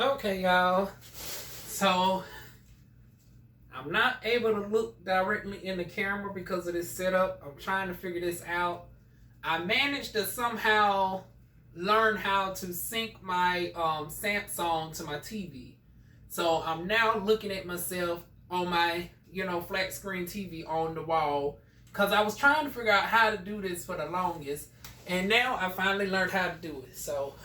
Okay, y'all. So I'm not able to look directly in the camera because of this setup. I'm trying to figure this out. I managed to somehow learn how to sync my Samsung to my TV. So I'm now looking at myself on my, flat screen TV on the wall because I was trying to figure out how to do this for the longest. And now I finally learned how to do it. So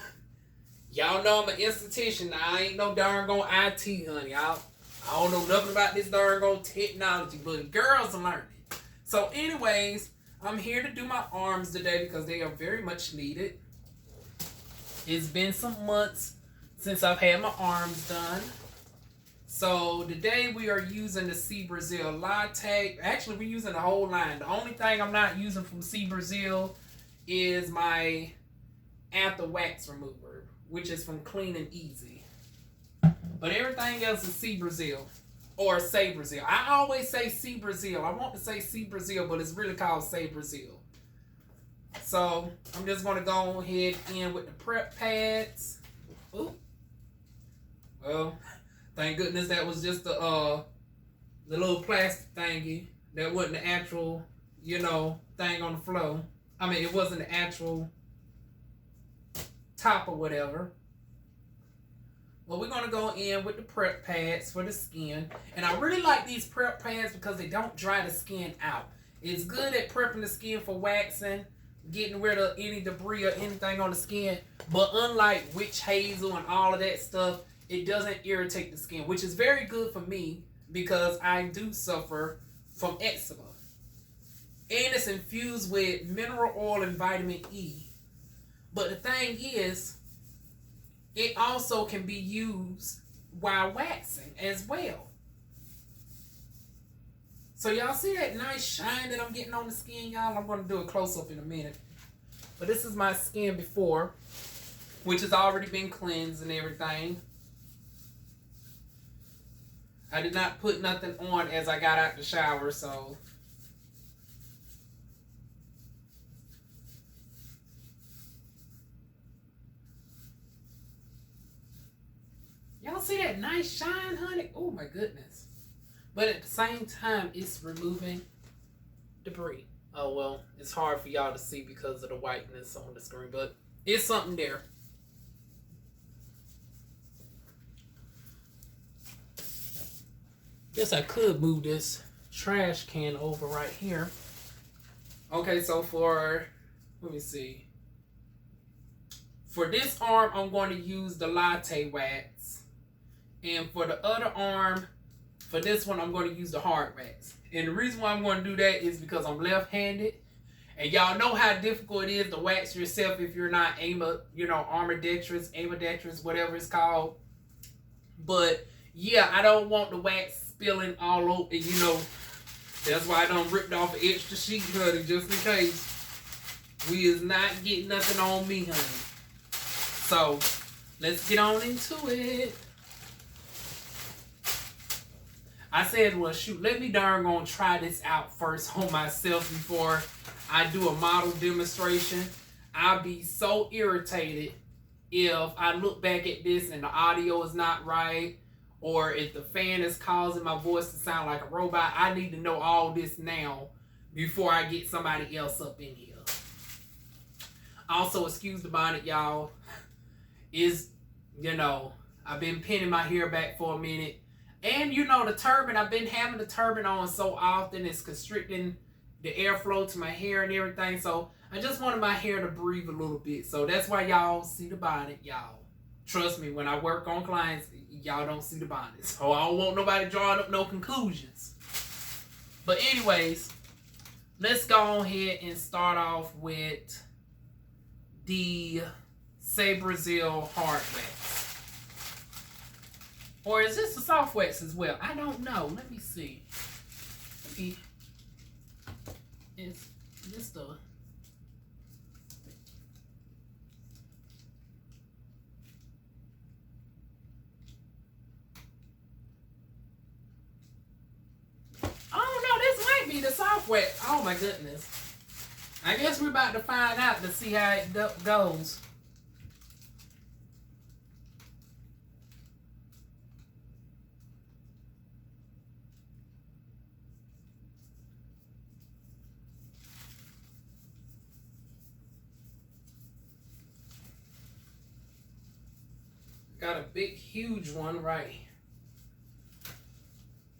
y'all know I'm an esthetician. I ain't no darn gone IT, honey. I don't know nothing about this darn gone technology, but girls are learning. So anyways, I'm here to do my arms today because they are very much needed. It's been some months since I've had my arms done. So today we are using the Sea Brazil Latte. Actually, we're using the whole line. The only thing I'm not using from Sea Brazil is my after wax remover, which is from Clean and Easy. But everything else is Sea Brazil or Say Brazil. I always say Sea Brazil. I want to say Sea Brazil, but it's really called Say Brazil. So I'm just going to go ahead in with the prep pads. Ooh. Well, thank goodness that was just the little plastic thingy. That wasn't the actual, thing on the floor. I mean, it wasn't the actual top or whatever. Well, we're going to go in with the prep pads for the skin. And I really like these prep pads because they don't dry the skin out. It's good at prepping the skin for waxing, getting rid of any debris or anything on the skin. But unlike witch hazel and all of that stuff, it doesn't irritate the skin, which is very good for me because I do suffer from eczema. And it's infused with mineral oil and vitamin E. But the thing is, it also can be used while waxing as well. So y'all see that nice shine that I'm getting on the skin, y'all? I'm going to do a close-up in a minute. But this is my skin before, which has already been cleansed and everything. I did not put nothing on as I got out the shower, so y'all see that nice shine, honey? Oh my goodness. But at the same time, it's removing debris. Oh well, it's hard for y'all to see because of the whiteness on the screen, but it's something there. Guess I could move this trash can over right here. Okay, so let me see. For this arm, I'm going to use the latte wax. And for the other arm, for this one, I'm going to use the hard wax. And the reason why I'm going to do that is because I'm left-handed. And y'all know how difficult it is to wax yourself if you're not ambidextrous, whatever it's called. But yeah, I don't want the wax spilling all over, that's why I done ripped off an extra sheet, honey, just in case. We is not getting nothing on me, honey. So, let's get on into it. I said, well, shoot, let me darn gonna try this out first on myself before I do a model demonstration. I'll be so irritated if I look back at this and the audio is not right, or if the fan is causing my voice to sound like a robot. I need to know all this now before I get somebody else up in here. Also, excuse the bonnet, y'all. I've been pinning my hair back for a minute. And, the turban, I've been having the turban on so often, it's constricting the airflow to my hair and everything. So, I just wanted my hair to breathe a little bit. So, that's why y'all see the bonnet, y'all. Trust me, when I work on clients, y'all don't see the bonnet. So I don't want nobody drawing up no conclusions. But anyways, let's go ahead and start off with the Say Brazil hard wax. Or is this the soft wax as well? I don't know. Let me see. Is this the... the soft wax. Oh my goodness. I guess we're about to find out to see how it goes. got a big, huge one right here.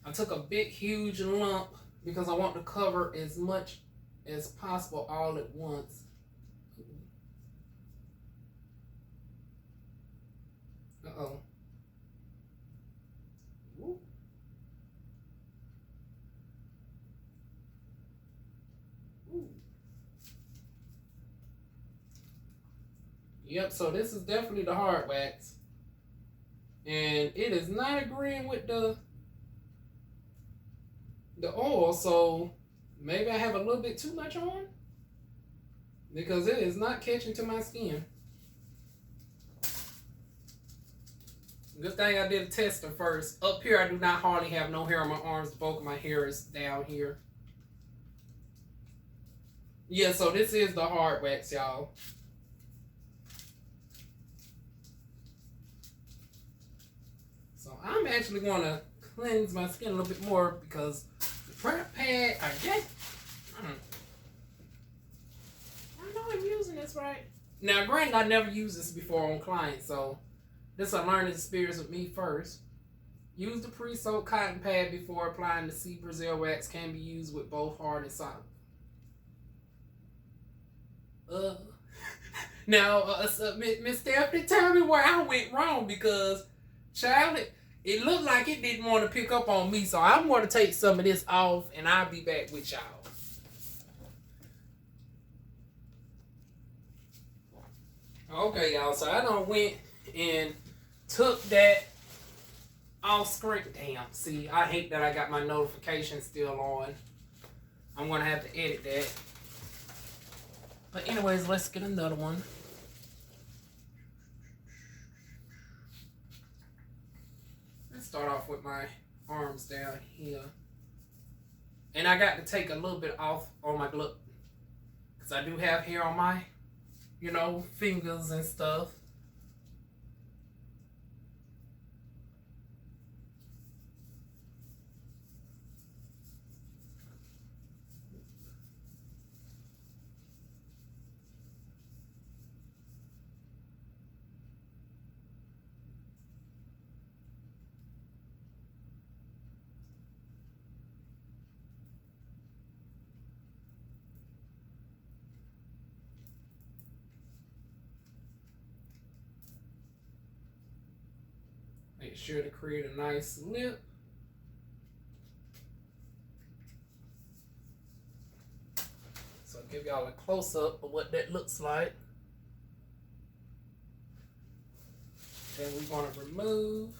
I took a big, huge lump because I want to cover as much as possible all at once. Uh-oh. Ooh. Ooh. Yep, so this is definitely the hard wax. And it is not agreeing with the oil, so maybe I have a little bit too much on because it is not catching to my skin. Good thing I did a tester first. Up here, I do not hardly have no hair on my arms. The bulk of my hair is down here. Yeah, so this is the hard wax, y'all. So I'm actually going to cleanse my skin a little bit more because the prep pad, I guess, I know I'm using this right. Now, granted, I never used this before on clients, so this is a learning experience with me first. Use the pre-soaked cotton pad before applying the Sea Brazil wax. Can be used with both hard and soft. Now, Miss Stephanie, tell me where I went wrong because, child, it looked like it didn't want to pick up on me, so I'm going to take some of this off, and I'll be back with y'all. Okay, y'all, so I done went and took that off screen. Damn, see, I hate that I got my notifications still on. I'm going to have to edit that. But anyways, let's get another one. Let's start off with my arms down here. And I got to take a little bit off on my glove because I do have hair on my, fingers and stuff. Make sure to create a nice lip. So I'll give y'all a close-up of what that looks like. Then we're going to remove.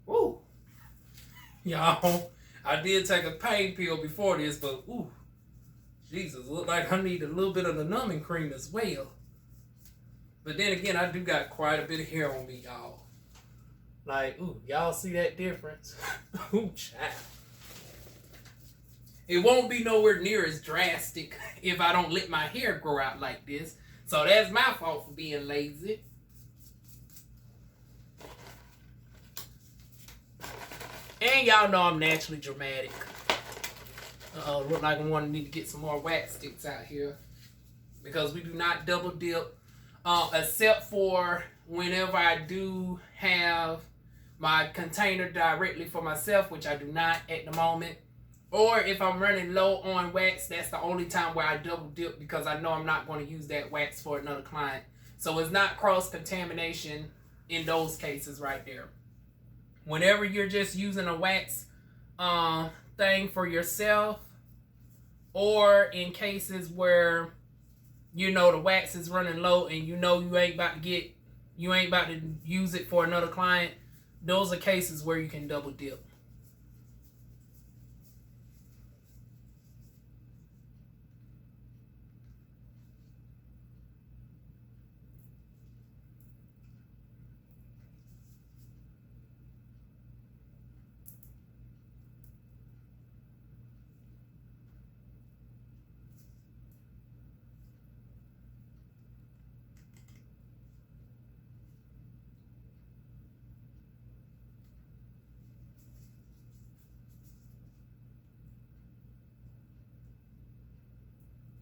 Woo! Y'all, I did take a pain pill before this, but ooh, Jesus, look like I need a little bit of the numbing cream as well. But then again, I do got quite a bit of hair on me, y'all. Like, ooh, y'all see that difference? Ooh, child. It won't be nowhere near as drastic if I don't let my hair grow out like this. So that's my fault for being lazy. And y'all know I'm naturally dramatic. Look like I'm going to need to get some more wax sticks out here. Because we do not double dip. Except for whenever I do have my container directly for myself, which I do not at the moment. Or if I'm running low on wax, that's the only time where I double dip because I know I'm not going to use that wax for another client. So it's not cross-contamination in those cases right there. Whenever you're just using a wax thing for yourself, or in cases where the wax is running low and you ain't about to use it for another client, those are cases where you can double dip.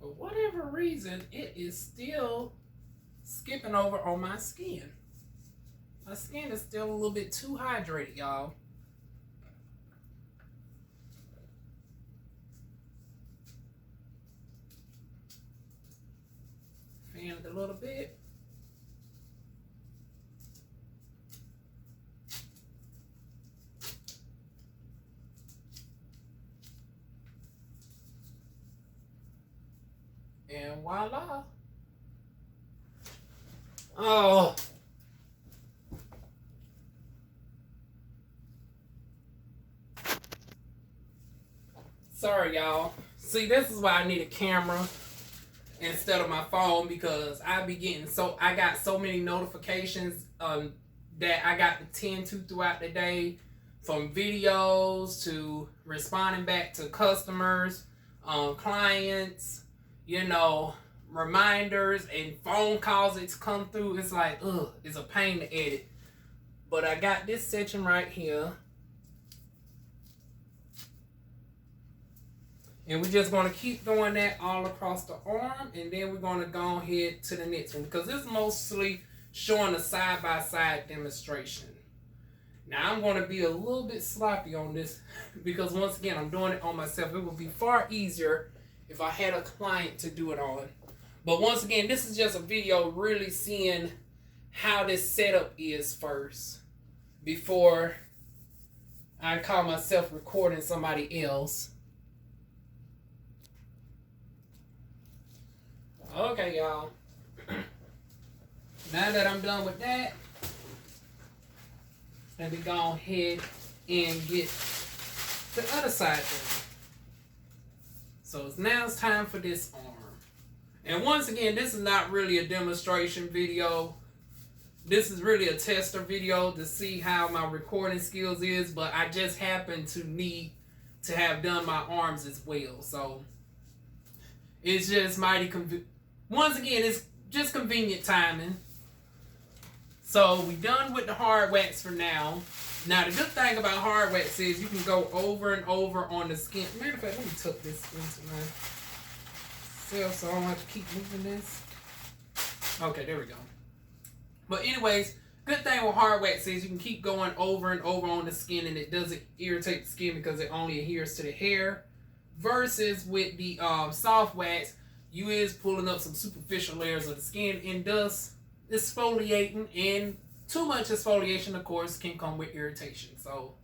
For whatever reason, it is still skipping over on my skin. My skin is still a little bit too hydrated, y'all. Fan it a little bit. And voila. Oh. Sorry, y'all. See, this is why I need a camera instead of my phone, because I be getting I got so many notifications that I got to tend to throughout the day, from videos to responding back to customers, clients, you know, reminders and phone calls that's come through. It's like, it's a pain to edit. But I got this section right here. And we're just going to keep doing that all across the arm. And then we're going to go ahead to the next one, because this is mostly showing a side-by-side demonstration. Now, I'm going to be a little bit sloppy on this, because once again, I'm doing it on myself. It would be far easier if I had a client to do it on. But once again, this is just a video really seeing how this setup is first, before I call myself recording somebody else. Okay, y'all. Now that I'm done with that, let me go ahead and get the other side done. So now it's time for this arm. And once again, this is not really a demonstration video. This is really a tester video to see how my recording skills is, but I just happen to need to have done my arms as well. So it's just mighty convenient. Once again, it's just convenient timing. So we done with the hard wax for now. Now the good thing about hard wax is you can go over and over on the skin. Matter of fact, let me tuck this into myself so I don't have to keep moving this. Okay, there we go. But anyways, good thing with hard wax is you can keep going over and over on the skin, and it doesn't irritate the skin because it only adheres to the hair. Versus with the soft wax, you is pulling up some superficial layers of the skin and thus exfoliating, and too much exfoliation, of course, can come with irritation. So,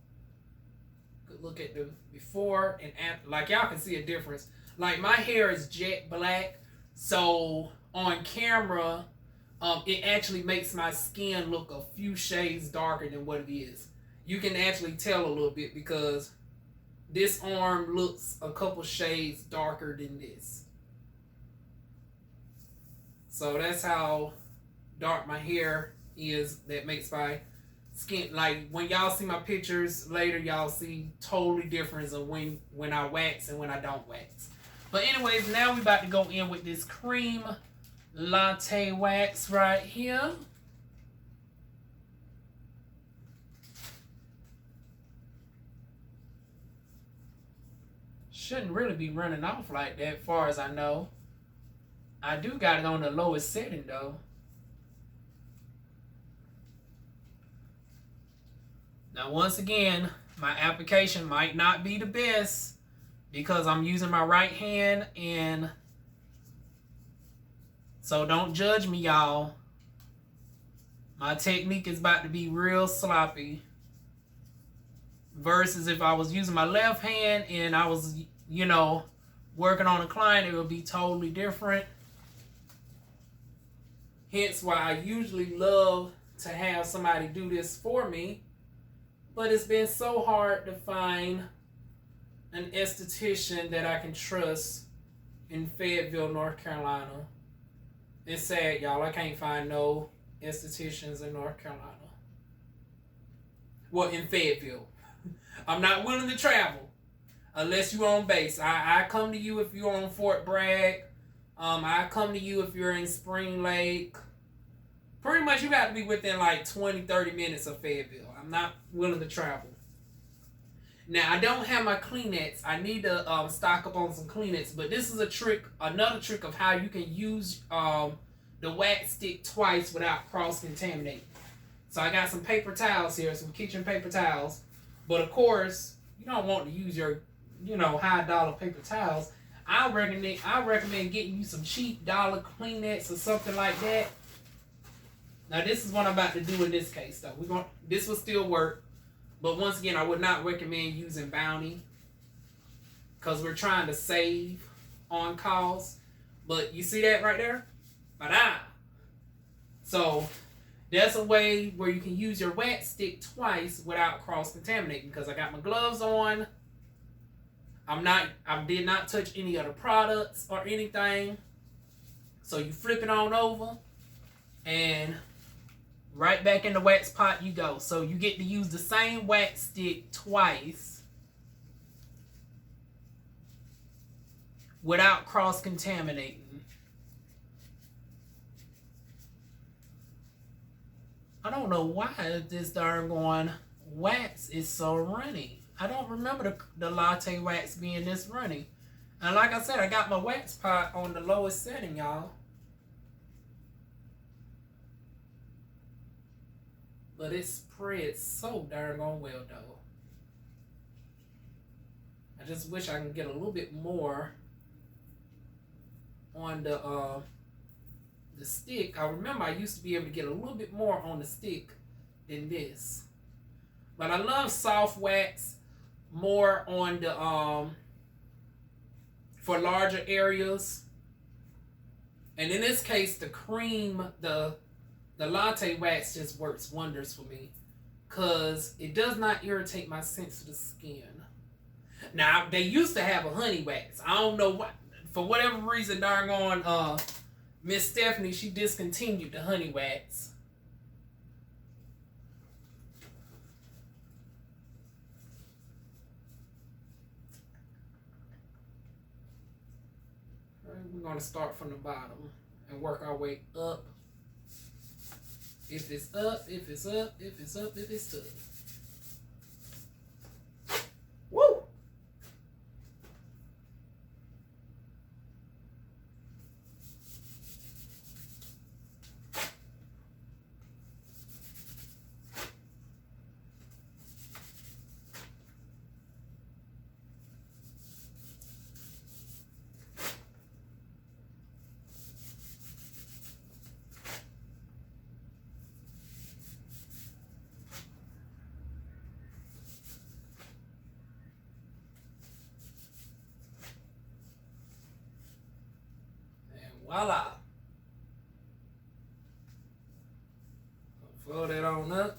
good look at the before and after. Like, y'all can see a difference. Like, my hair is jet black, so on camera, it actually makes my skin look a few shades darker than what it is. You can actually tell a little bit because this arm looks a couple shades darker than this. So that's how dark my hair is. That makes my skin, like when y'all see my pictures later, y'all see totally difference of when I wax and when I don't wax. But anyways, now we about to go in with this cream latte wax right here. Shouldn't really be running off like that, far as I know. I do got it on the lowest setting though. Now once again, my application might not be the best because I'm using my right hand, and so don't judge me, y'all. My technique is about to be real sloppy. Versus if I was using my left hand and I was, you know, working on a client, it would be totally different. Hence why I usually love to have somebody do this for me. But it's been so hard to find an esthetician that I can trust in Fayetteville, North Carolina. It's sad, y'all. I can't find no estheticians in North Carolina. Well, in Fayetteville. I'm not willing to travel unless you're on base. I come to you if you're on Fort Bragg. I come to you if you're in Spring Lake. Pretty much you got to be within like 20, 30 minutes of Fayetteville. I'm not willing to travel. Now, I don't have my Kleenex. I need to stock up on some Kleenex. But this is a trick, another trick of how you can use the wax stick twice without cross-contaminating. So I got some paper towels here, some kitchen paper towels. But of course, you don't want to use your, high dollar paper towels. I recommend getting you some cheap dollar Kleenex or something like that. Now this is what I'm about to do in this case though. This will still work. But once again, I would not recommend using Bounty because we're trying to save on costs. But you see that right there? Ba-da! So that's a way where you can use your wax stick twice without cross-contaminating, because I got my gloves on. I did not touch any other products or anything. So you flip it on over and right back in the wax pot you go. So you get to use the same wax stick twice without cross-contaminating. I don't know why this darn wax is so runny. I don't remember the latte wax being this runny. And like I said, I got my wax pot on the lowest setting, y'all. But it spreads so darn well, though. I just wish I could get a little bit more on the stick. I remember I used to be able to get a little bit more on the stick than this. But I love soft wax more on the for larger areas. And in this case, the cream, the latte wax just works wonders for me because it does not irritate my sensitive skin. Now, they used to have a honey wax. I don't know what, for whatever reason, darn Miss Stephanie, she discontinued the honey wax. We're going to start from the bottom and work our way up. If it's up, if it's up, if it's up, if it's up. Woo! Voila. Fold that on up.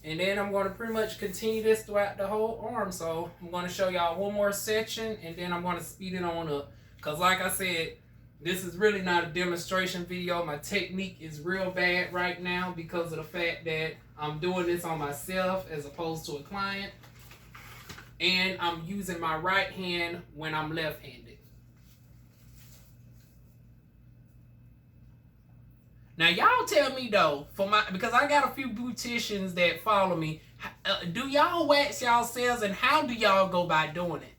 And then I'm going to pretty much continue this throughout the whole arm. So I'm going to show y'all one more section and then I'm going to speed it on up. Because like I said, this is really not a demonstration video. My technique is real bad right now because of the fact that I'm doing this on myself as opposed to a client. And I'm using my right hand when I'm left-handed. Now, y'all tell me, though, because I got a few beauticians that follow me, do y'all wax y'all selves, and how do y'all go by doing it?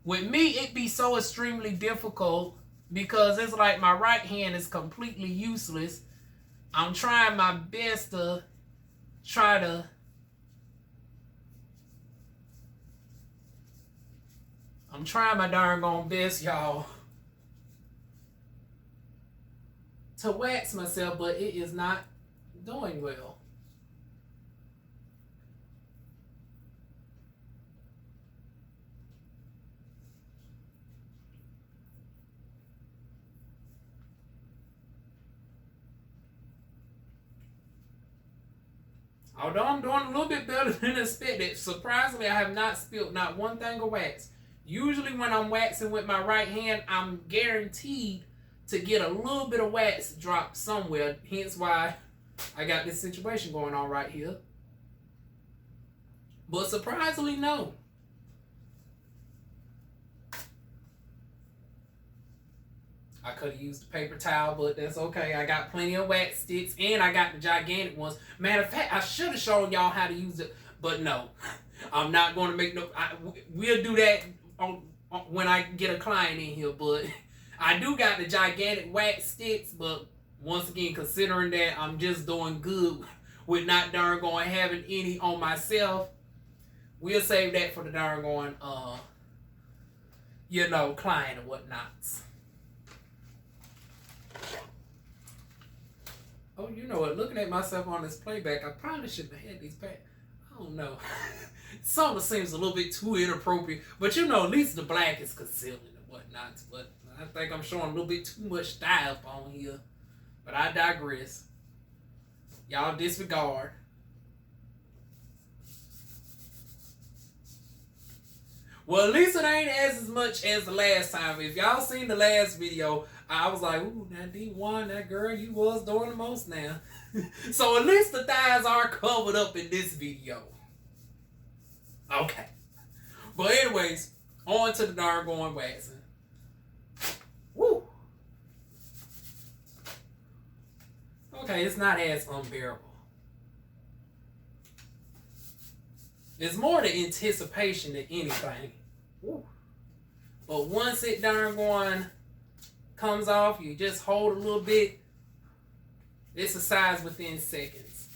With me, it be so extremely difficult because it's like my right hand is completely useless. I'm trying my best to I'm trying my darn best, y'all, to wax myself, but it is not doing well. Although I'm doing a little bit better than expected, surprisingly, I have not spilled not one thing of wax. Usually when I'm waxing with my right hand, I'm guaranteed to get a little bit of wax dropped somewhere. Hence why I got this situation going on right here. But surprisingly, no. I could have used the paper towel, but that's okay. I got plenty of wax sticks, and I got the gigantic ones. Matter of fact, I should have shown y'all how to use it, But no, I'm not going to make no. We'll do that when I get a client in here. But I do got the gigantic wax sticks. But once again, considering that I'm just doing good with not darn going having any on myself, we'll save that for the darn going, client or whatnots. Oh, you know what? Looking at myself on this playback, I probably shouldn't have had these back. I don't know. Something seems a little bit too inappropriate. But at least the black is concealing and whatnot. But I think I'm showing a little bit too much style on here. But I digress. Y'all disregard. Well, at least it ain't as much as the last time. If y'all seen the last video, I was like, ooh, that DivaWuan, that girl, you was doing the most now. So at least the thighs are covered up in this video. Okay. But anyways, on to the darn going waxing. Woo. Okay, it's not as unbearable. It's more the anticipation than anything. Woo. But once it darn going comes off, you just hold a little bit. It's a size within seconds.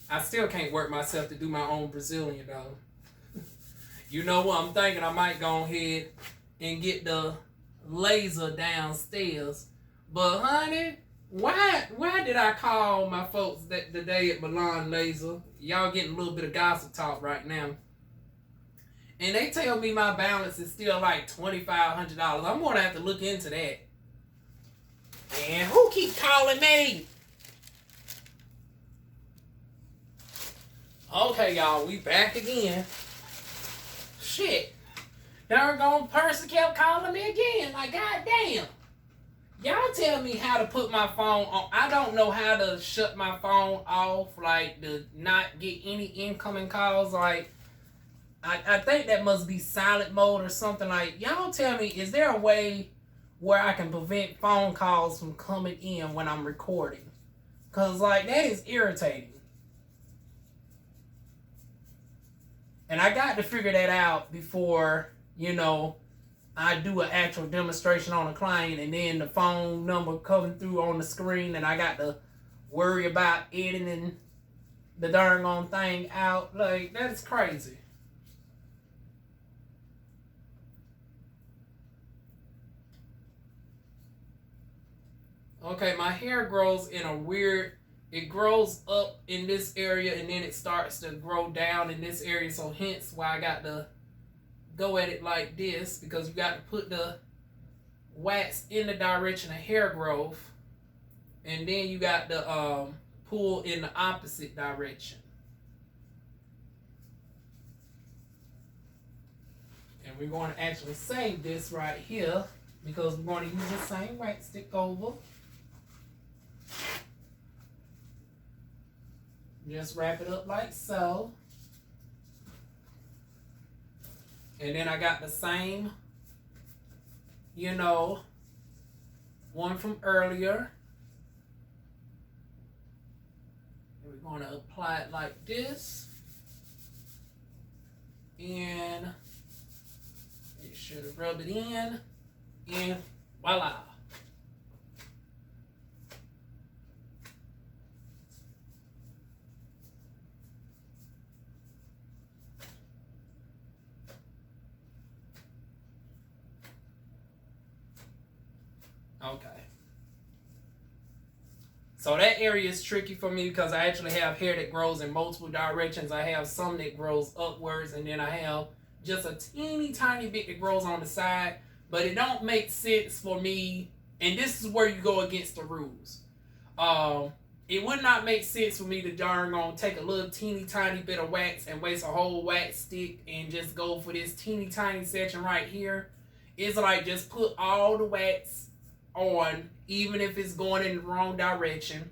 I still can't work myself to do my own Brazilian though. You know what? I'm thinking I might go ahead and get the laser downstairs. But honey, why did I call my folks the day at Milan Laser? Y'all getting a little bit of gossip talk right now. And they tell me my balance is still like $2,500. I'm going to have to look into that. And who keep calling me? Okay, y'all, we back again. Shit. Darn person kept calling me again. Like, goddamn. Y'all tell me how to put my phone on. I don't know how to shut my phone off, like, to not get any incoming calls. Like, I think that must be silent mode or something. Like, y'all tell me, is there a way where I can prevent phone calls from coming in when I'm recording? Because, like, that is irritating. And I got to figure that out before, I do an actual demonstration on a client and then the phone number coming through on the screen and I got to worry about editing the darn on thing out. Like, that is crazy. Okay, my hair grows in a weird, it grows up in this area and then it starts to grow down in this area. So hence why I got to go at it like this, because you got to put the wax in the direction of hair growth. And then you got to pull in the opposite direction. And we're going to actually save this right here because we're going to use the same wax stick over. Just wrap it up like so. And then I got the same, one from earlier. And we're going to apply it like this. And make sure to rub it in. And voila. Okay. So that area is tricky for me because I actually have hair that grows in multiple directions. I have some that grows upwards and then I have just a teeny tiny bit that grows on the side. But it don't make sense for me, and this is where you go against the rules. It would not make sense for me to darn on take a little teeny tiny bit of wax and waste a whole wax stick and just go for this teeny tiny section right here. It's like just put all the wax on, even if it's going in the wrong direction.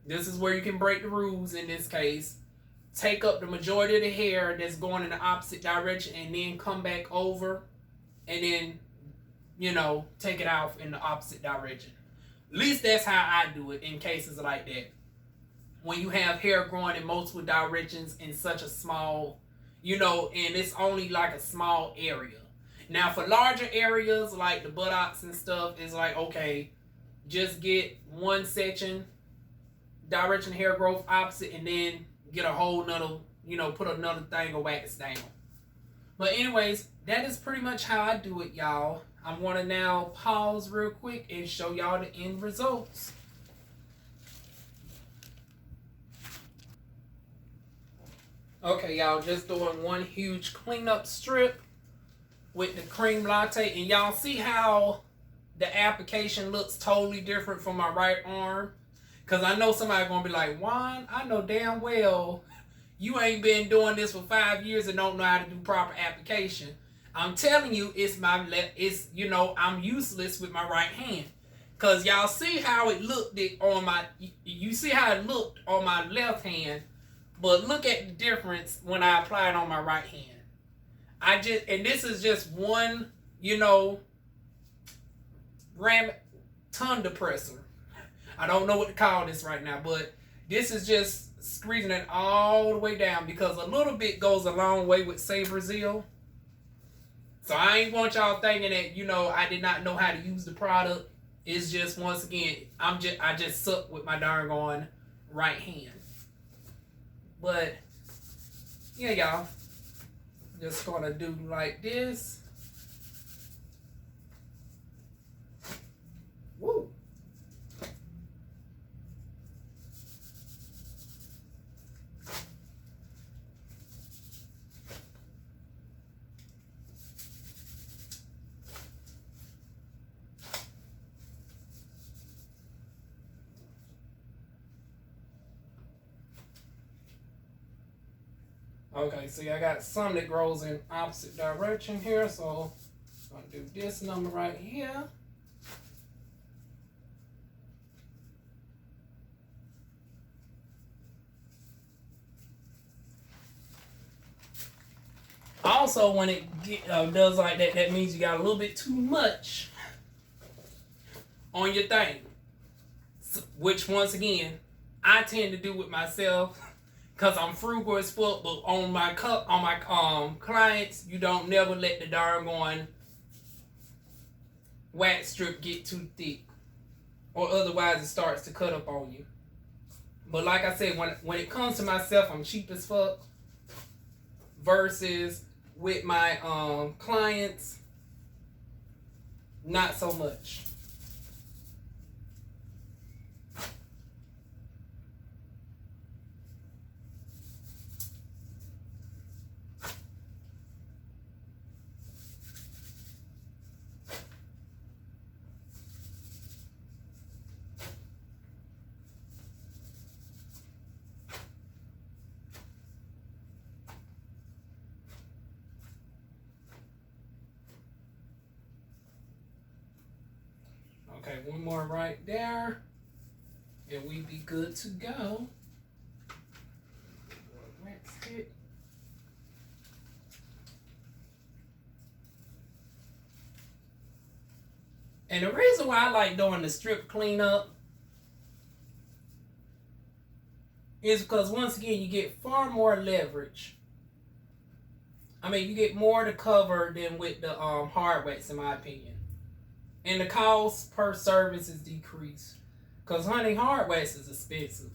This is where you can break the rules in this case. Take up the majority of the hair that's going in the opposite direction and then come back over and then, take it out in the opposite direction. At least that's how I do it in cases like that. when you have hair growing in multiple directions in such a small, you know, and it's only like a small area. Now for larger areas like the buttocks and stuff, it's like, okay, just get one section, direction of hair growth opposite, and then get a whole nother, you know, put another thing of wax down. But anyways, that is pretty much how I do it, y'all. I'm going to now pause real quick and show y'all the end results. Okay, y'all, just doing one huge cleanup strip with the cream latte. And y'all see how the application looks totally different from my right arm? Because I know somebody going to be like, Juan, I know damn well you ain't been doing this for 5 years and don't know how to do proper application. I'm telling you, it's my left. It's, you know, I'm useless with my right hand. Cause y'all see how it looked on my. You see how it looked on my left hand, but look at the difference when I apply it on my right hand. And this is just one, you know, tongue depressor. I don't know what to call this right now, but this is just squeezing it all the way down because a little bit goes a long way with Sabrezil. So I ain't want y'all thinking that, you know, I did not know how to use the product. It's just, once again, I just suck with my darn on right hand. But yeah, y'all, just gonna do like this. Woo. Okay, see, I got some that grows in opposite direction here, so I'm going to do this number right here. Also, when it does like that, that means you got a little bit too much on your thing. Which, once again, I tend to do with myself. Cause I'm frugal as fuck, but on my clients, you don't never let the darn wax strip get too thick, or otherwise it starts to cut up on you. But like I said, when it comes to myself, I'm cheap as fuck. Versus with my clients, not so much. Okay, one more right there, and we be good to go. And the reason why I like doing the strip cleanup is because, once again, you get far more leverage. I mean, you get more to cover than with the hard wax, in my opinion. And the cost per service is decreased. Because, honey, hard wax is expensive.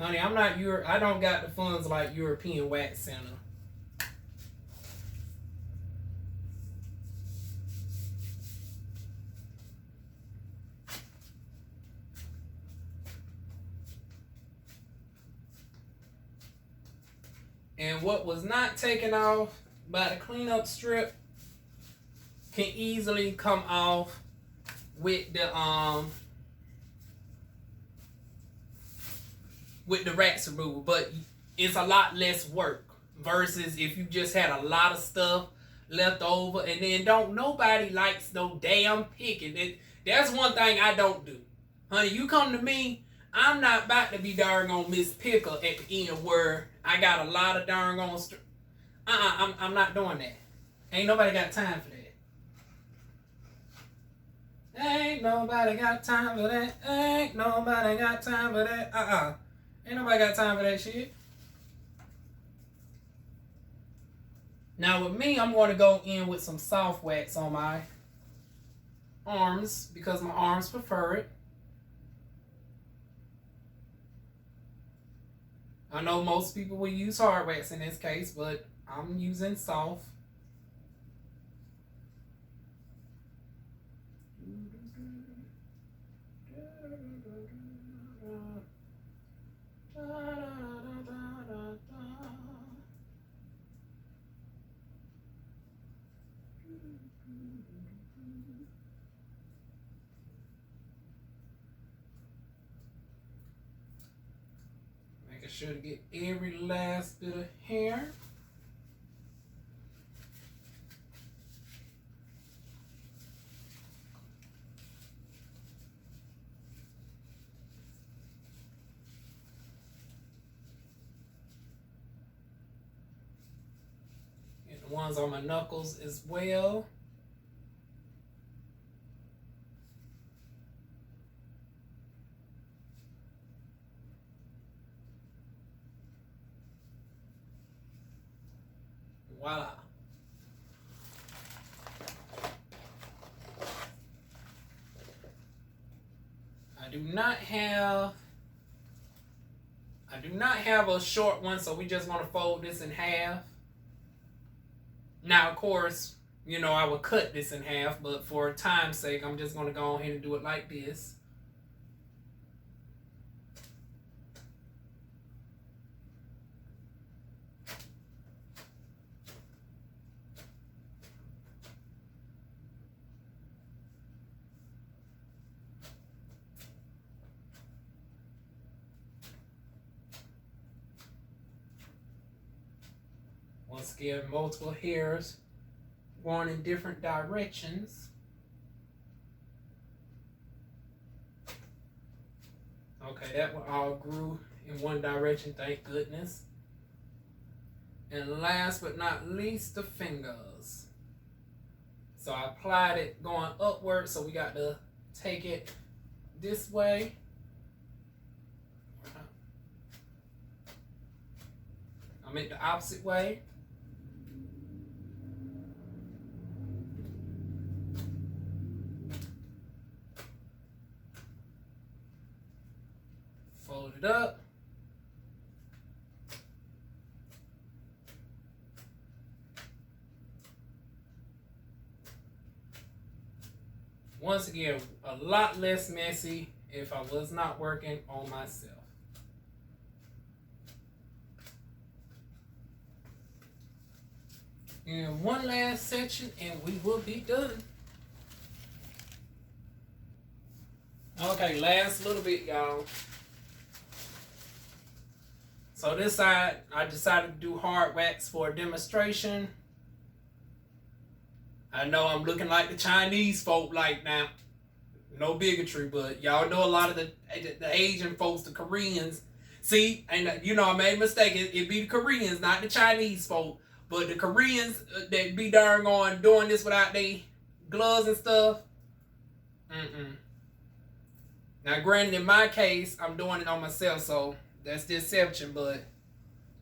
Honey, I don't got the funds like European Wax Center. And what was not taken off by the cleanup strip can easily come off with the wax removal, but it's a lot less work versus if you just had a lot of stuff left over. And then don't nobody likes no damn picking. That's one thing I don't do. Honey, you come to me, I'm not about to be darn on Miss Picker at the end where I got a lot of darn on I'm not doing that. Ain't nobody got time for that. Ain't nobody got time for that. Ain't nobody got time for that. Ain't nobody got time for that shit. Now with me, I'm going to go in with some soft wax on my arms because my arms prefer it. I know most people will use hard wax in this case, but I'm using soft. Making sure to get every last bit of hair. And the ones on my knuckles as well. Voila. I do not have a short one, so we just want to fold this in half. Now, of course, you know, I would cut this in half, but for time's sake, I'm just going to go ahead and do it like this. Once again, multiple hairs going in different directions. Okay, that one all grew in one direction, thank goodness. And last but not least, the fingers. So I applied it going upward, so we got to take it this way. I meant the opposite way. Fold it up. Once again, a lot less messy if I was not working on myself. And one last section and we will be done. Okay, last little bit, y'all. So this side, I decided to do hard wax for a demonstration. I know I'm looking like the Chinese folk like now. No bigotry, but y'all know a lot of the Asian folks, the Koreans. See, and you know I made a mistake. It be the Koreans, not the Chinese folk. But the Koreans that be darn on doing this without their gloves and stuff. Now, granted, in my case, I'm doing it on myself, so that's the exception. But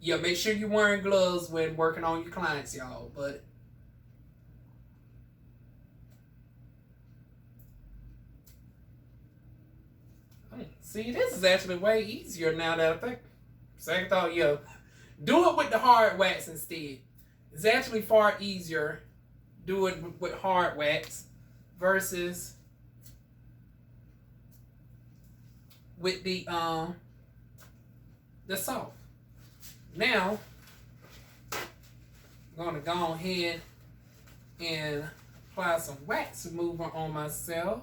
yeah, make sure you're wearing gloves when working on your clients, y'all. But see, this is actually way easier now that I think. Second thought, yeah, do it with the hard wax instead. It's actually far easier do it with hard wax versus with the soft. Now I'm gonna go ahead and apply some wax remover on myself,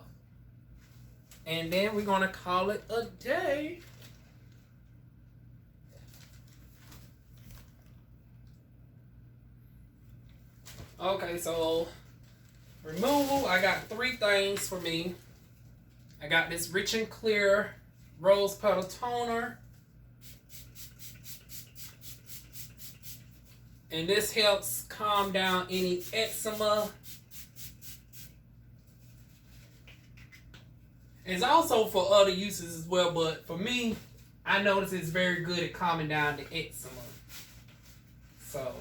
and then we're gonna call it a day. Okay, so removal, I got 3 things for me. I got this Rich and Clear Rose Petal Toner. And this helps calm down any eczema. It's also for other uses as well, but for me, I notice it's very good at calming down the eczema. So,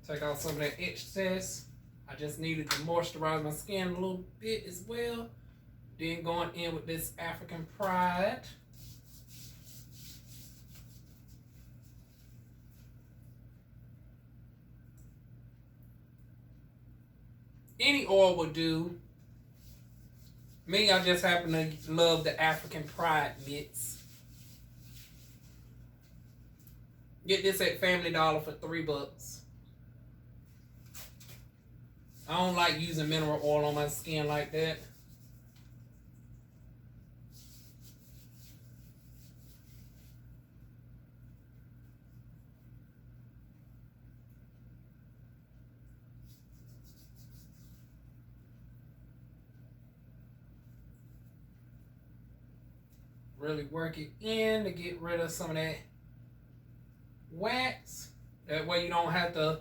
take out some of that excess. I just needed to moisturize my skin a little bit as well. Then going in with this African Pride. Any oil will do. Me, I just happen to love the African Pride mix. Get this at Family Dollar for $3. I don't like using mineral oil on my skin like that. Really work it in to get rid of some of that wax. That way you don't have to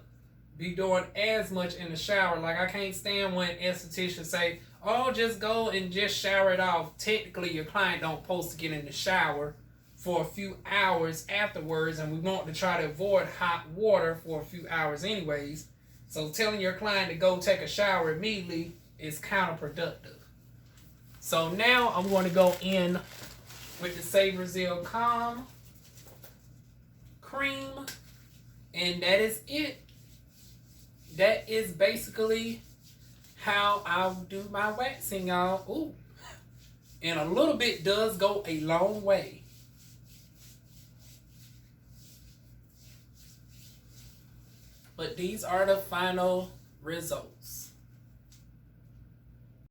be doing as much in the shower. Like, I can't stand when estheticians say, oh, just go and just shower it off. Technically, your client don't supposed to get in the shower for a few hours afterwards, and we want to try to avoid hot water for a few hours anyways. So telling your client to go take a shower immediately is counterproductive. So now I'm going to go in with the Brazil Calm cream, and that is it. That is basically how I do my waxing, y'all. Ooh, and a little bit does go a long way. But these are the final results.